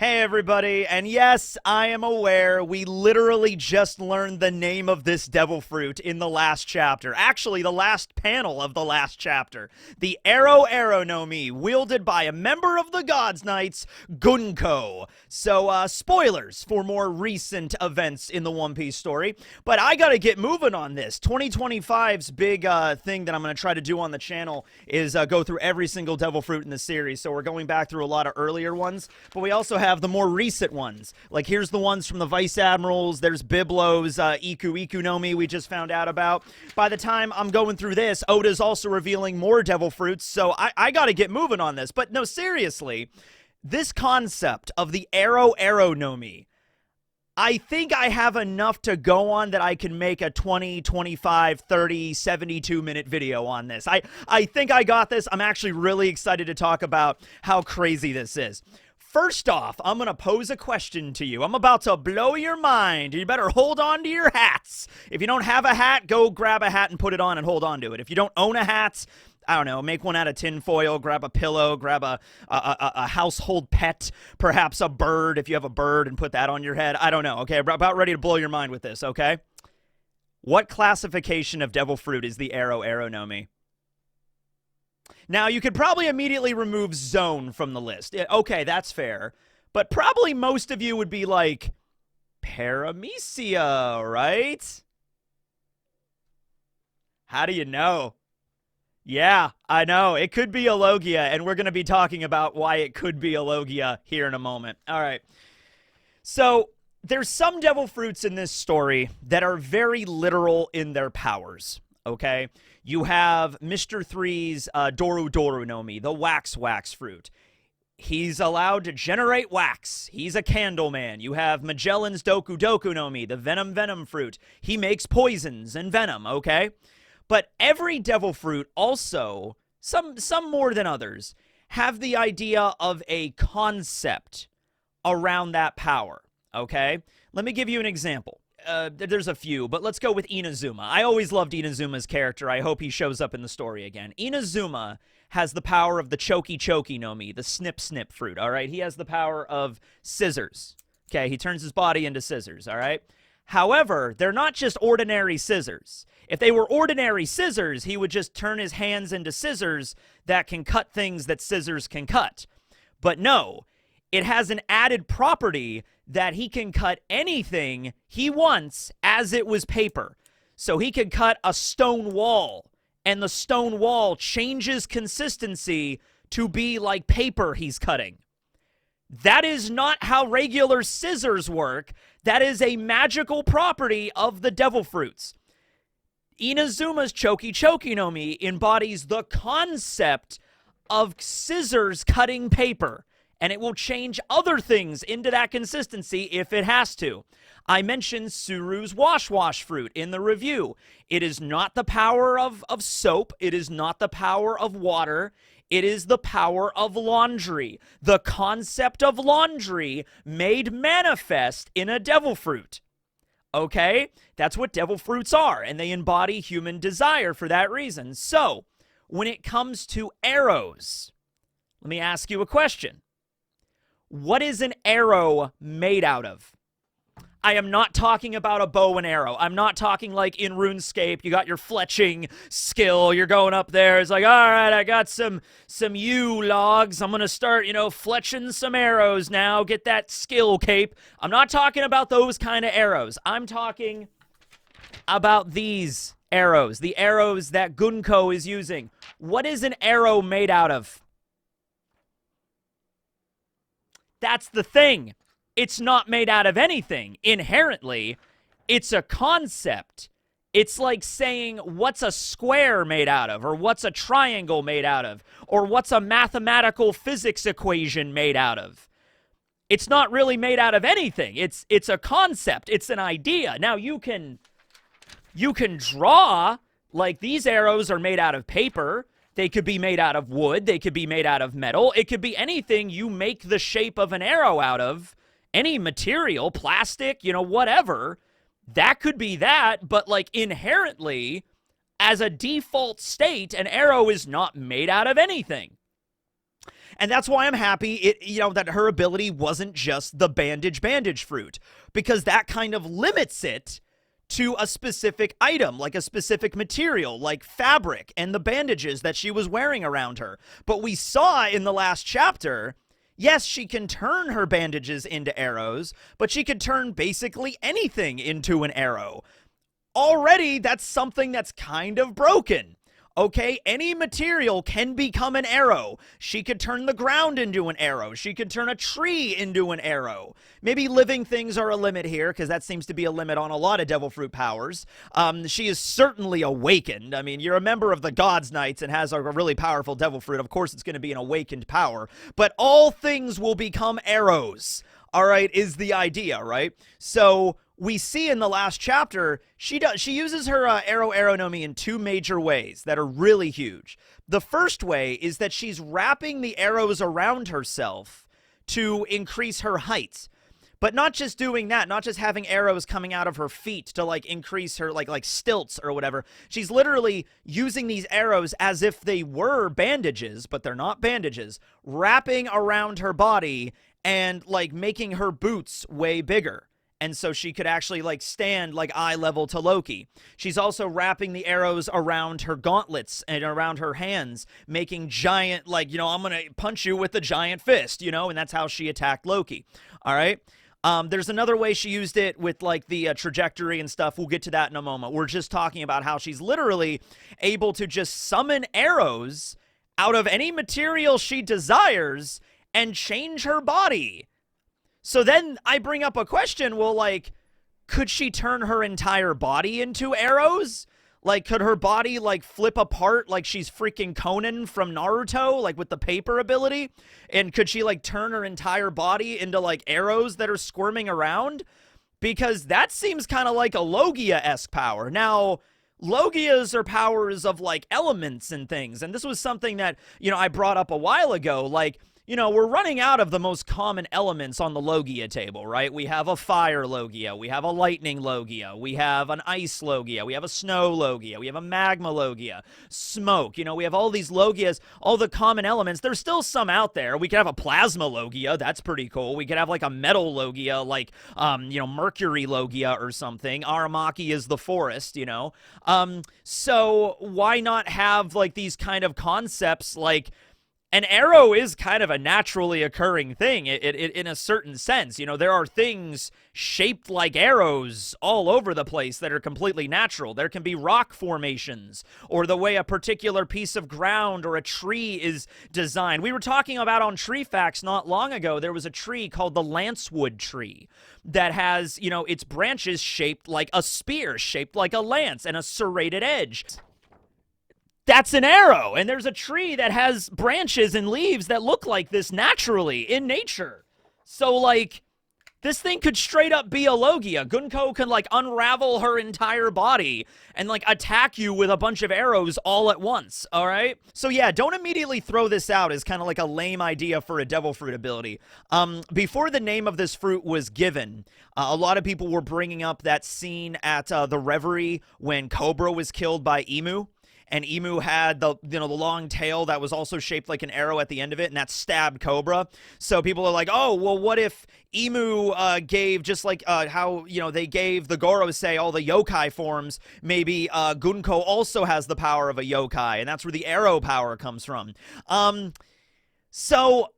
Hey everybody, and yes, I am aware we literally just learned the name of this devil fruit in the last chapter. Actually, the last panel of the last chapter. The Arrow no Mi, wielded by a member of the Gods Knights, Gunko. So, spoilers for more recent events in the One Piece story, but I gotta get moving on this. 2025's big thing that I'm gonna try to do on the channel is go through every single devil fruit in the series, so we're going back through a lot of earlier ones, but we also have the more recent ones. Like, here's the ones from the Vice Admirals. There's Biblo's Iku no Mi we just found out about. By the time I'm going through this, Oda's also revealing more devil fruits, so I gotta get moving on this. But no, seriously, this concept of the Arrow no Mi, I think I have enough to go on that I can make a 20, 25, 30, 72-minute video on this. I think I got this. I'm actually really excited to talk about how crazy this is. First off, I'm going to pose a question to you. I'm about to blow your mind. You better hold on to your hats. If you don't have a hat, go grab a hat and put it on and hold on to it. If you don't own a hat, I don't know, make one out of tin foil, grab a pillow, grab a household pet, perhaps a bird, if you have a bird, and put that on your head. I don't know, okay? About ready to blow your mind with this, okay? What classification of devil fruit is the Arrow no Mi? Now, you could probably immediately remove Zone from the list. Okay, that's fair. But probably most of you would be like, Paramecia, right? How do you know? Yeah, I know. It could be a Logia, and we're going to be talking about why it could be a Logia here in a moment. All right. So, there's some devil fruits in this story that are very literal in their powers, okay? You have Mr. Three's Doru no Mi, the wax fruit. He's allowed to generate wax. He's a candle man. You have Magellan's Doku no Mi, the venom fruit. He makes poisons and venom, okay? But every devil fruit also, some more than others, have the idea of a concept around that power, okay? Let me give you an example. There's a few, but let's go with Inazuma. I always loved Inazuma's character. I hope he shows up in the story again. Inazuma has the power of the Choki no Mi, the snip fruit, all right? He has the power of scissors, okay? He turns his body into scissors, all right? However, they're not just ordinary scissors. If they were ordinary scissors, he would just turn his hands into scissors that can cut things that scissors can cut. But no, it has an added property that he can cut anything he wants as it was paper. So he could cut a stone wall, and the stone wall changes consistency to be like paper he's cutting. That is not how regular scissors work. That is a magical property of the devil fruits. Inazuma's Choki no Mi embodies the concept of scissors cutting paper, and it will change other things into that consistency if it has to. I mentioned Suru's wash fruit in the review. It is not the power of soap. It is not the power of water. It is the power of laundry. The concept of laundry made manifest in a devil fruit. Okay? That's what devil fruits are, and they embody human desire for that reason. So, when it comes to arrows, let me ask you a question. What is an arrow made out of? I am not talking about a bow and arrow. I'm not talking like in RuneScape, you got your fletching skill, you're going up there, it's like, all right, I got some yew logs, I'm going to start, fletching some arrows now, get that skill cape. I'm not talking about those kind of arrows. I'm talking about these arrows, the arrows that Gunko is using. What is an arrow made out of? That's the thing. It's not made out of anything. Inherently, it's a concept. It's like saying, what's a square made out of? Or what's a triangle made out of? Or what's a mathematical physics equation made out of? It's not really made out of anything. It's a concept. It's an idea. Now, you can draw, like these arrows are made out of paper. They could be made out of wood. They could be made out of metal. It could be anything you make the shape of an arrow out of. Any material, plastic, whatever, that could be that, but like inherently, as a default state, an arrow is not made out of anything. And that's why I'm happy that her ability wasn't just the bandage fruit, because that kind of limits it to a specific item, like a specific material, like fabric and the bandages that she was wearing around her. But we saw in the last chapter, yes, she can turn her bandages into arrows, but she could turn basically anything into an arrow. Already, that's something that's kind of broken. Okay, any material can become an arrow. She could turn the ground into an arrow. She could turn a tree into an arrow. Maybe living things are a limit here, because that seems to be a limit on a lot of Devil Fruit powers. She is certainly awakened. I mean, you're a member of the Gods Knights and has a really powerful Devil Fruit. Of course, it's going to be an awakened power. But all things will become arrows. All right, is the idea, right? So we see in the last chapter, she uses her arrow no mi in two major ways that are really huge. The first way is that she's wrapping the arrows around herself to increase her height. But not just doing that, not just having arrows coming out of her feet to like increase her like stilts or whatever. She's literally using these arrows as if they were bandages, but they're not bandages, wrapping around her body and like making her boots way bigger. And so she could actually like stand like eye level to Loki. She's also wrapping the arrows around her gauntlets and around her hands, making giant, like, I'm going to punch you with a giant fist, and that's how she attacked Loki. All right. There's another way she used it with like the trajectory and stuff. We'll get to that in a moment. We're just talking about how she's literally able to just summon arrows out of any material she desires and change her body. So then I bring up a question, well, like, could she turn her entire body into arrows? Like, could her body, like, flip apart like she's freaking Conan from Naruto, like, with the paper ability? And could she, like, turn her entire body into, like, arrows that are squirming around? Because that seems kind of like a Logia-esque power. Now, Logias are powers of, like, elements and things. And this was something that, I brought up a while ago, like, we're running out of the most common elements on the Logia table, right? We have a fire Logia, we have a lightning Logia, we have an ice Logia, we have a snow Logia, we have a magma Logia, smoke, we have all these Logias, all the common elements. There's still some out there. We could have a plasma Logia, that's pretty cool. We could have like a metal Logia, like, Mercury Logia or something. Aramaki is the forest, So why not have like these kind of concepts like, an arrow is kind of a naturally occurring thing in a certain sense. There are things shaped like arrows all over the place that are completely natural. There can be rock formations or the way a particular piece of ground or a tree is designed. We were talking about on Tree Facts not long ago, there was a tree called the lancewood tree that has, its branches shaped like a spear, shaped like a lance and a serrated edge. That's an arrow, and there's a tree that has branches and leaves that look like this naturally in nature. So, like, this thing could straight up be a Logia. Gunko can, like, unravel her entire body and, like, attack you with a bunch of arrows all at once, all right? So, yeah, don't immediately throw this out as kind of like a lame idea for a Devil Fruit ability. Before the name of this fruit was given, a lot of people were bringing up that scene at the Reverie when Cobra was killed by Emu. And Emu had the long tail that was also shaped like an arrow at the end of it, and that stabbed Cobra. So people are like, oh, well, what if Emu gave, just like how, they gave the Gorosei all the yokai forms, maybe Gunko also has the power of a yokai, and that's where the arrow power comes from. So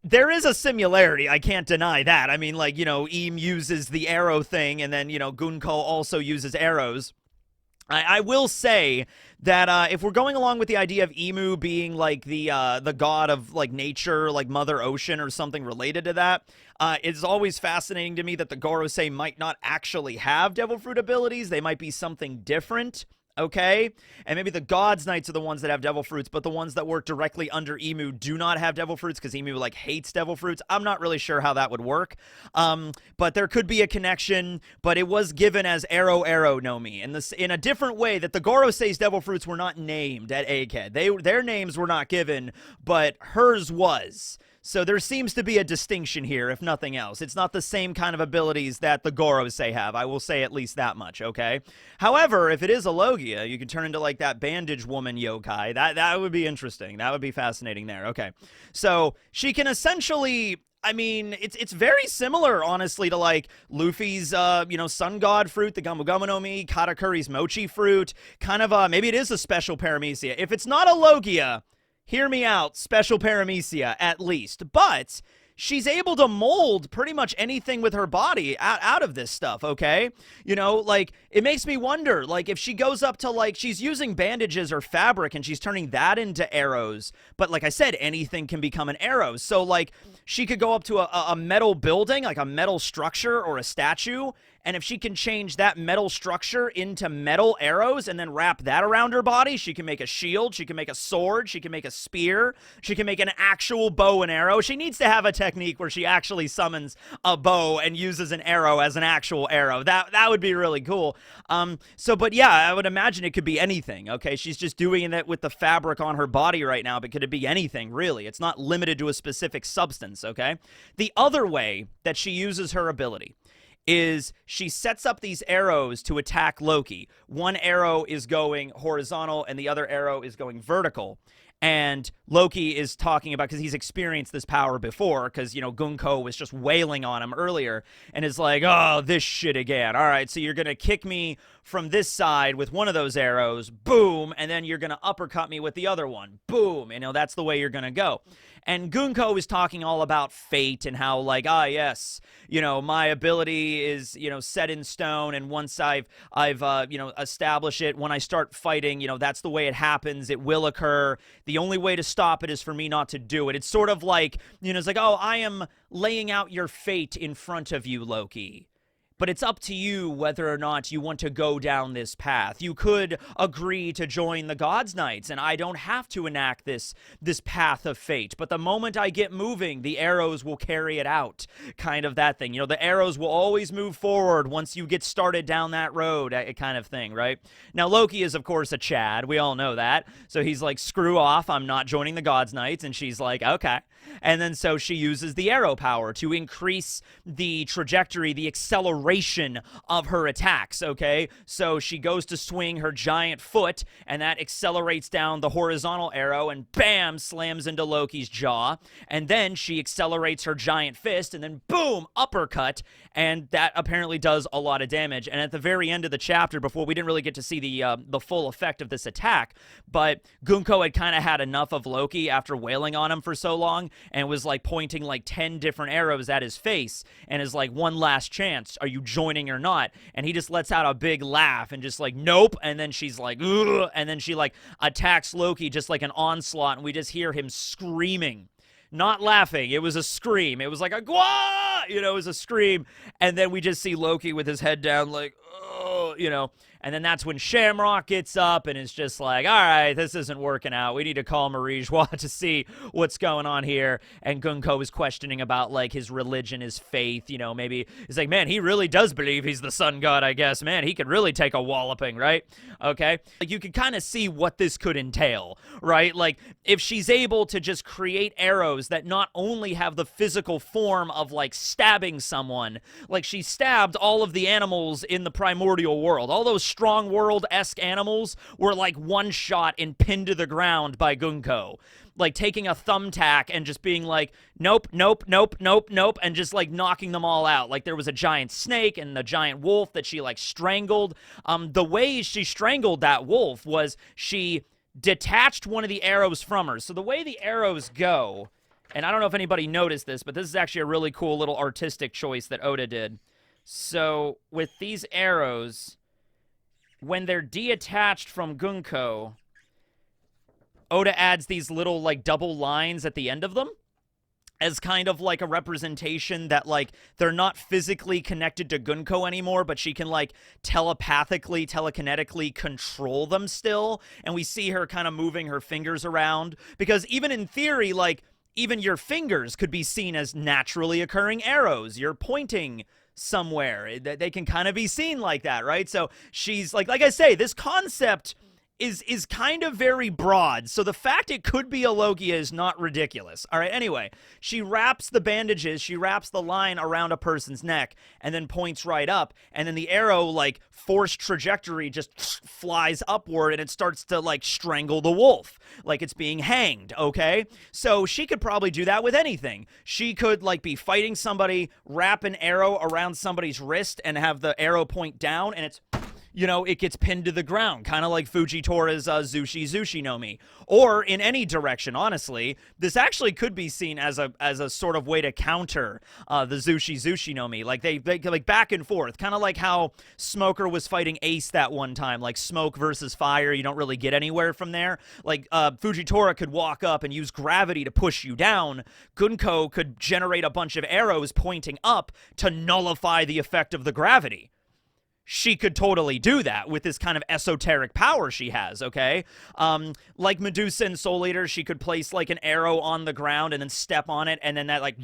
there is a similarity, I can't deny that. I mean, like, Em uses the arrow thing, and then, Gunko also uses arrows. I will say that if we're going along with the idea of Emu being like the god of like nature, like Mother Ocean or something related to that, it's always fascinating to me that the Gorosei might not actually have Devil Fruit abilities. They might be something different. Okay, and maybe the Gods Knights are the ones that have Devil Fruits, but the ones that work directly under Emu do not have Devil Fruits because Emu like hates Devil Fruits. I'm not really sure how that would work, but there could be a connection. But it was given as arrow no mi, and this in a different way that the Gorosei's Devil Fruits were not named at Egghead. Their names were not given, but hers was. So there seems to be a distinction here, if nothing else. It's not the same kind of abilities that the Gorosei have. I will say at least that much, okay? However, if it is a Logia, you can turn into like that bandage woman yokai. That would be interesting. That would be fascinating there. Okay. So she can essentially, I mean, it's very similar, honestly, to like Luffy's, Sun God fruit, the Gamu Gamu no Mi, Katakuri's Mochi fruit. Kind of, maybe it is a special paramecia. If it's not a Logia, hear me out, special paramecia at least. But she's able to mold pretty much anything with her body out of this stuff, okay? You know, like, it makes me wonder, like, if she goes up to, like, she's using bandages or fabric and she's turning that into arrows. But like I said, anything can become an arrow. So, like, she could go up to a metal building, like a metal structure or a statue, and if she can change that metal structure into metal arrows and then wrap that around her body, she can make a shield, she can make a sword, she can make a spear, she can make an actual bow and arrow. She needs to have a technique where she actually summons a bow and uses an arrow as an actual arrow. That would be really cool. But yeah, I would imagine it could be anything, okay? She's just doing that with the fabric on her body right now, but could it be anything, really? It's not limited to a specific substance, okay? The other way that she uses her ability is she sets up these arrows to attack Loki. One arrow is going horizontal and the other arrow is going vertical. And Loki is talking about, because he's experienced this power before, because, Gunko was just wailing on him earlier, and is like, oh, this shit again. All right, so you're going to kick me from this side with one of those arrows, boom, and then you're going to uppercut me with the other one, boom. That's the way you're going to go. And Gunko is talking all about fate and how, like, yes, my ability is, set in stone, and once I've established it, when I start fighting, that's the way it happens. It will occur. The only way to stop it is for me not to do it. It's sort of like, it's like, oh, I am laying out your fate in front of you, Loki. But it's up to you whether or not you want to go down this path. You could agree to join the Gods Knights, and I don't have to enact this path of fate. But the moment I get moving, the arrows will carry it out. Kind of that thing. The arrows will always move forward once you get started down that road, kind of thing, right? Now, Loki is, of course, a Chad. We all know that. So he's like, screw off, I'm not joining the Gods Knights. And she's like, okay. And then so she uses the arrow power to increase the trajectory, the acceleration of her attacks, okay? So she goes to swing her giant foot, and that accelerates down the horizontal arrow, and bam, slams into Loki's jaw. And then she accelerates her giant fist, and then boom, uppercut, and that apparently does a lot of damage. And at the very end of the chapter, before we didn't really get to see the full effect of this attack, but Gunko had kind of had enough of Loki after wailing on him for so long, and was like pointing like 10 different arrows at his face, and is like, one last chance, are you joining or not? And he just lets out a big laugh and just like, nope. And then she's like, ugh, and then she like attacks Loki just like an onslaught, and we just hear him screaming. Not laughing, it was a scream. It was like a gwa, it was a scream. And then we just see Loki with his head down like, oh, and then that's when Shamrock gets up and is just like, all right, this isn't working out. We need to call Marie Joie to see what's going on here. And Gunko is questioning about, like, his religion, his faith, maybe. He's like, man, he really does believe he's the sun god, I guess. Man, he could really take a walloping, right? Okay? Like, you can kind of see what this could entail, right? Like, if she's able to just create arrows that not only have the physical form of, like, stabbing someone, like, she stabbed all of the animals in the primordial world. All those strong world-esque animals were like one shot and pinned to the ground by Gunko. Like taking a thumbtack and just being like, nope, nope, nope, nope, nope, and just like knocking them all out. Like there was a giant snake and the giant wolf that she like strangled. The way she strangled that wolf was she detached one of the arrows from her. So the way the arrows go, and I don't know if anybody noticed this, but this is actually a really cool little artistic choice that Oda did. So with these arrows, when they're detached from Gunko, Oda adds these little, like, double lines at the end of them as kind of, like, a representation that, like, they're not physically connected to Gunko anymore, but she can, like, telepathically, telekinetically control them still. And we see her kind of moving her fingers around. Because even in theory, like, even your fingers could be seen as naturally occurring arrows. You're pointing somewhere. They can kind of be seen like that, right? So she's like I say, this concept is kind of very broad. So the fact it could be a Logia is not ridiculous. All right, anyway, she wraps the bandages, she wraps the line around a person's neck and then points right up, and then the arrow, like, forced trajectory just flies upward and it starts to, like, strangle the wolf like it's being hanged, okay? So she could probably do that with anything. She could, like, be fighting somebody, wrap an arrow around somebody's wrist and have the arrow point down, and it's, you know, it gets pinned to the ground, kind of like Fujitori's Zushi no Mi. Or in any direction, honestly. This actually could be seen as a sort of way to counter the Zushi no Mi. Like, they like back and forth, kind of like how Smoker was fighting Ace that one time, like smoke versus fire. You don't really get anywhere from there. Like, Fujitora could walk up and use gravity to push you down. Gunko could generate a bunch of arrows pointing up to nullify the effect of the gravity. She could totally do that with this kind of esoteric power she has, okay? Like Medusa and Soul Eater, she could place, like, an arrow on the ground and then step on it, and then that, like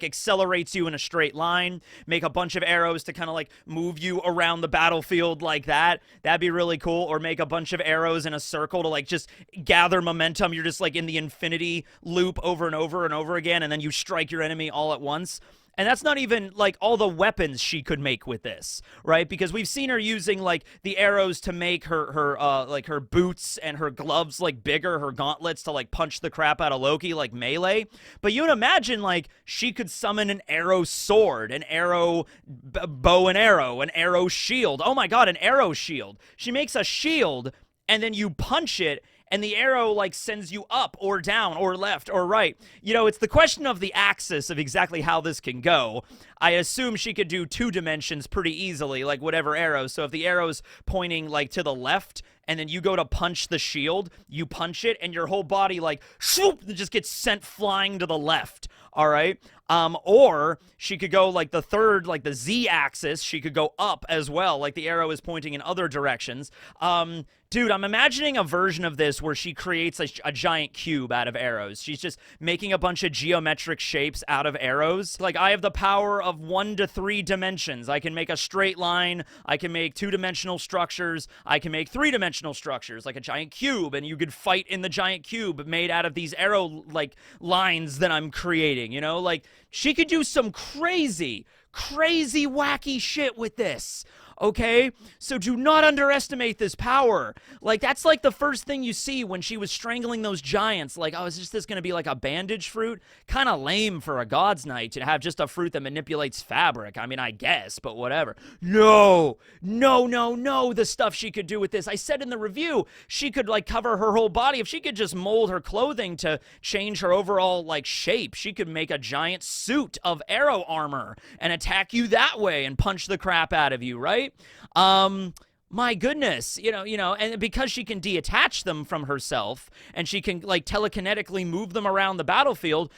accelerates you in a straight line. Make a bunch of arrows to kind of, like, move you around the battlefield like that. That'd be really cool. Or make a bunch of arrows in a circle to, like, just gather momentum. You're just, like, in the infinity loop over and over and over again, and then you strike your enemy all at once. And that's not even, like, all the weapons she could make with this, right? Because we've seen her using, like, the arrows to make her boots and her gloves, like, bigger, her gauntlets to, like, punch the crap out of Loki, like melee. But you would imagine, like, she could summon an arrow sword, an arrow bow and arrow, an arrow shield. Oh my god, an arrow shield. She makes a shield, and then you punch it, and the arrow, like, sends you up or down or left or right. You know, it's the question of the axis of exactly how this can go. I assume she could do 2 dimensions pretty easily, like whatever arrow. So if the arrow's pointing, like, to the left, and then you go to punch the shield, you punch it, and your whole body, like, swoop, just gets sent flying to the left. All right? Or she could go, like, the third, like, the Z-axis, she could go up as well, like the arrow is pointing in other directions. Dude, I'm imagining a version of this where she creates a giant cube out of arrows. She's just making a bunch of geometric shapes out of arrows. Like, I have the power of 1 to 3 dimensions. I can make a straight line. I can make 2-dimensional structures. I can make 3-dimensional structures, like a giant cube, and you could fight in the giant cube made out of these arrow, like, lines that I'm creating, you know? Like, she could do some crazy, wacky shit with this. Okay? So do not underestimate this power. Like, that's like the first thing you see when she was strangling those giants. Like, oh, is this going to be like a bandage fruit? Kind of lame for a God's Night to have just a fruit that manipulates fabric. I mean, I guess, but whatever. No, the stuff she could do with this. I said in the review, she could, like, cover her whole body. If she could just mold her clothing to change her overall, like, shape, she could make a giant suit of arrow armor and attack you that way and punch the crap out of you, right? My goodness, you know, and because she can detach them from herself and she can, like, telekinetically move them around the battlefield,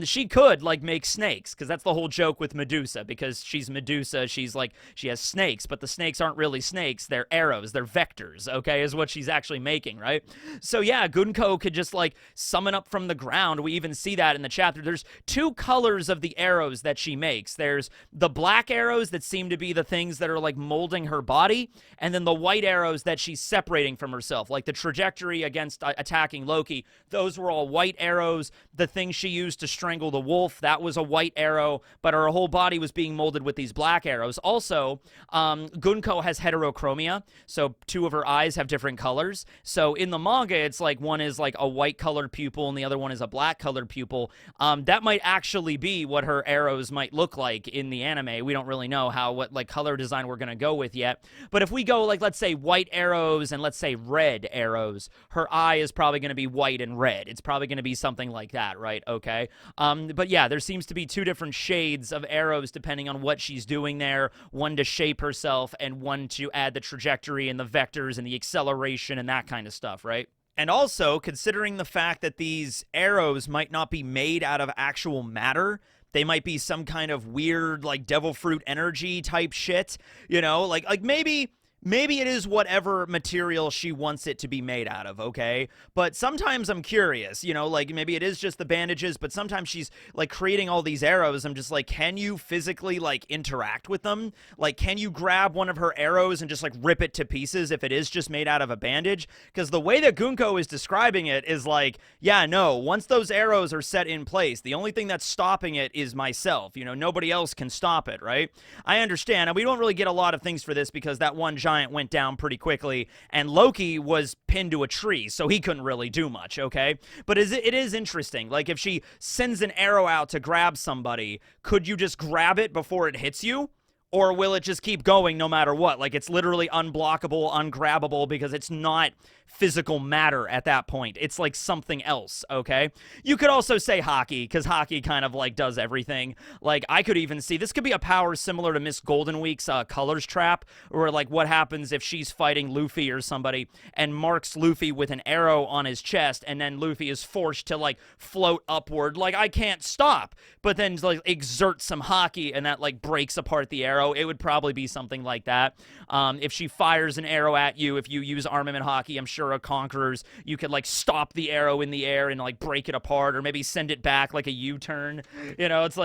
she could, like, make snakes, because that's the whole joke with Medusa, because she's Medusa, she's, like, she has snakes, but the snakes aren't really snakes, they're arrows, they're vectors, okay, is what she's actually making, right? So yeah, Gunko could just, like, summon up from the ground. We even see that in the chapter. There's 2 colors of the arrows that she makes. There's the black arrows that seem to be the things that are, like, molding her body, and then the white arrows that she's separating from herself, like the trajectory against attacking Loki. Those were all white arrows. The thing she used to strangle the wolf, that was a white arrow, but her whole body was being molded with these black arrows. Also, Gunko has heterochromia, so 2 of her eyes have different colors. So in the manga, it's like one is like a white colored pupil and the other one is a black colored pupil. That might actually be what her arrows might look like in the anime. We don't really know what like color design we're going to go with yet. But if we go, like, let's say white arrows and let's say red arrows, her eye is probably going to be white and red. It's probably going to be something like that, right? Okay. But yeah, there seems to be 2 different shades of arrows depending on what she's doing there. One to shape herself and one to add the trajectory and the vectors and the acceleration and that kind of stuff, right? And also, considering the fact that these arrows might not be made out of actual matter, they might be some kind of weird, like, devil fruit energy type shit, you know? Like maybe maybe it is whatever material she wants it to be made out of, okay? But sometimes I'm curious, you know, like maybe it is just the bandages, but sometimes she's like creating all these arrows. I'm just like, can you physically like interact with them? Like, can you grab one of her arrows and just like rip it to pieces if it is just made out of a bandage? Because the way that Gunko is describing it is like, yeah, no, once those arrows are set in place, the only thing that's stopping it is myself. You know, nobody else can stop it, right? I understand. And we don't really get a lot of things for this because that one giant went down pretty quickly, and Loki was pinned to a tree, so he couldn't really do much, okay? But it is interesting. Like, if she sends an arrow out to grab somebody, could you just grab it before it hits you? Or will it just keep going no matter what? Like, it's literally unblockable, ungrabbable, because it's not physical matter at that point. It's like something else, okay? You could also say hockey, because hockey kind of like does everything. Like, I could even see, this could be a power similar to Miss Golden Week's Colors Trap, or like what happens if she's fighting Luffy or somebody and marks Luffy with an arrow on his chest, and then Luffy is forced to like float upward. Like, I can't stop, but then like exert some hockey and that like breaks apart the arrow. It would probably be something like that. If she fires an arrow at you, if you use armament hockey, I'm sure a Conquerors, you could like stop the arrow in the air and like break it apart, or maybe send it back like a U-turn. You know, it's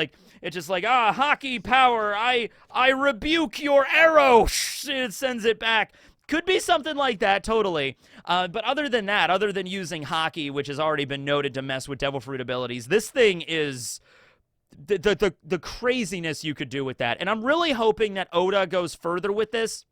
just like, hockey power, I rebuke your arrow. It sends it back. Could be something like that, totally. But other than that, other than using hockey, which has already been noted to mess with Devil Fruit abilities, this thing is the craziness you could do with that. And I'm really hoping that Oda goes further with this.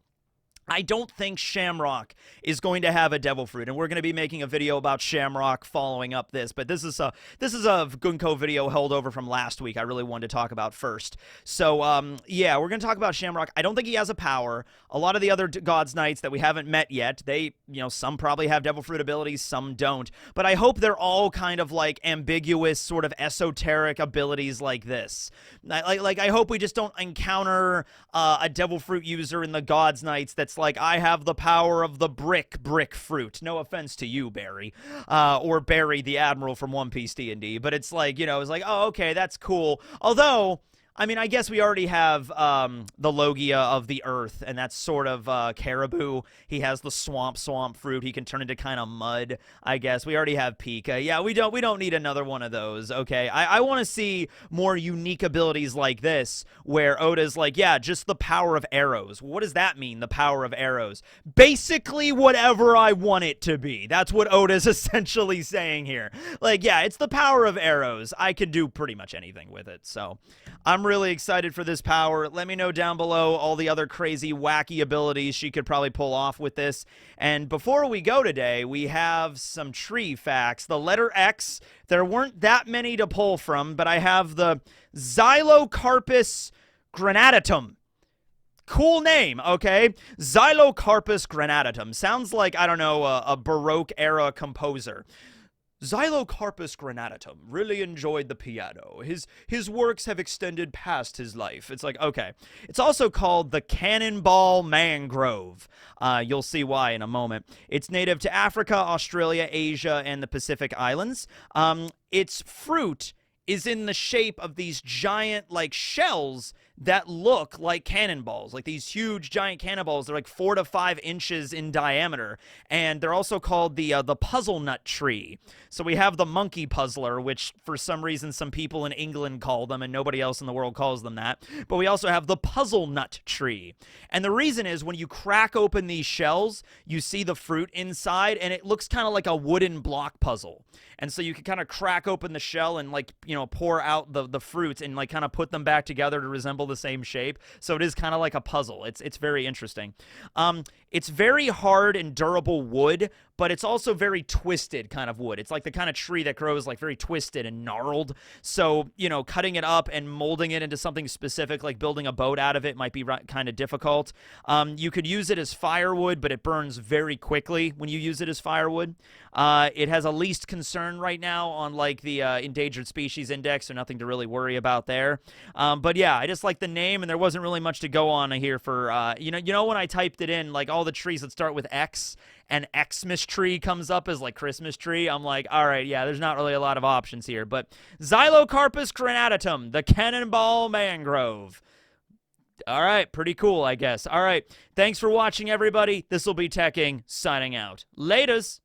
I don't think Shamrock is going to have a Devil Fruit, and we're going to be making a video about Shamrock following up this, but this is a Gunko video held over from last week I really wanted to talk about first. So, yeah, we're going to talk about Shamrock. I don't think he has a power. A lot of the other God's Knights that we haven't met yet, they, you know, some probably have Devil Fruit abilities, some don't, but I hope they're all kind of like ambiguous, sort of esoteric abilities like this. I hope we just don't encounter a Devil Fruit user in the God's Knights that's like, I have the power of the brick fruit. No offense to you, Barry, or Barry the Admiral from One Piece D&D, but it's like, you know, it's like, oh, okay, that's cool. Although, I mean, I guess we already have the Logia of the Earth, and that's sort of Caribou. He has the swamp fruit. He can turn into kind of mud, I guess. We already have Pika. Yeah, we don't need another one of those, okay? I want to see more unique abilities like this, where Oda's like, yeah, just the power of arrows. What does that mean, the power of arrows? Basically whatever I want it to be. That's what Oda's essentially saying here. Like, yeah, it's the power of arrows. I could do pretty much anything with it, so I'm really excited for this power. Let me know down below all the other crazy, wacky abilities she could probably pull off with this. And before we go today, we have some tree facts. The letter X, there weren't that many to pull from, but I have the Xylocarpus granatatum. Cool name, okay? Xylocarpus granatatum. Sounds like, I don't know, a Baroque-era composer. Xylocarpus granatatum really enjoyed the piano. His works have extended past his life. It's like, okay. It's also called the cannonball mangrove. You'll see why in a moment. It's native to Africa, Australia, Asia, and the Pacific Islands. Its fruit is in the shape of these giant, like, shells that look like cannonballs, like these huge giant cannonballs. They're like 4 to 5 inches in diameter, and they're also called the puzzle nut tree. So we have the monkey puzzler, which for some reason some people in England call them and nobody else in the world calls them that, but we also have the puzzle nut tree. And the reason is when you crack open these shells, you see the fruit inside, and it looks kind of like a wooden block puzzle. And so you can kind of crack open the shell and, like, you know, pour out the fruits and, like, kind of put them back together to resemble the same shape. So it is kind of like a puzzle. It's very interesting. It's very hard and durable wood, but it's also very twisted kind of wood. It's like the kind of tree that grows like very twisted and gnarled. So, you know, cutting it up and molding it into something specific, like building a boat out of it, might be kind of difficult. You could use it as firewood, but it burns very quickly when you use it as firewood. It has a least concern right now on like the endangered species index, so nothing to really worry about there. But yeah, I just like the name, and there wasn't really much to go on here for, you know, when I typed it in, like all the trees that start with X, and Xmas tree comes up as like Christmas tree, I'm like, all right, yeah, there's not really a lot of options here. But Xylocarpus granatatum, the cannonball mangrove. All right, pretty cool, I guess. All right, thanks for watching, everybody. This will be Teching, signing out. Laters.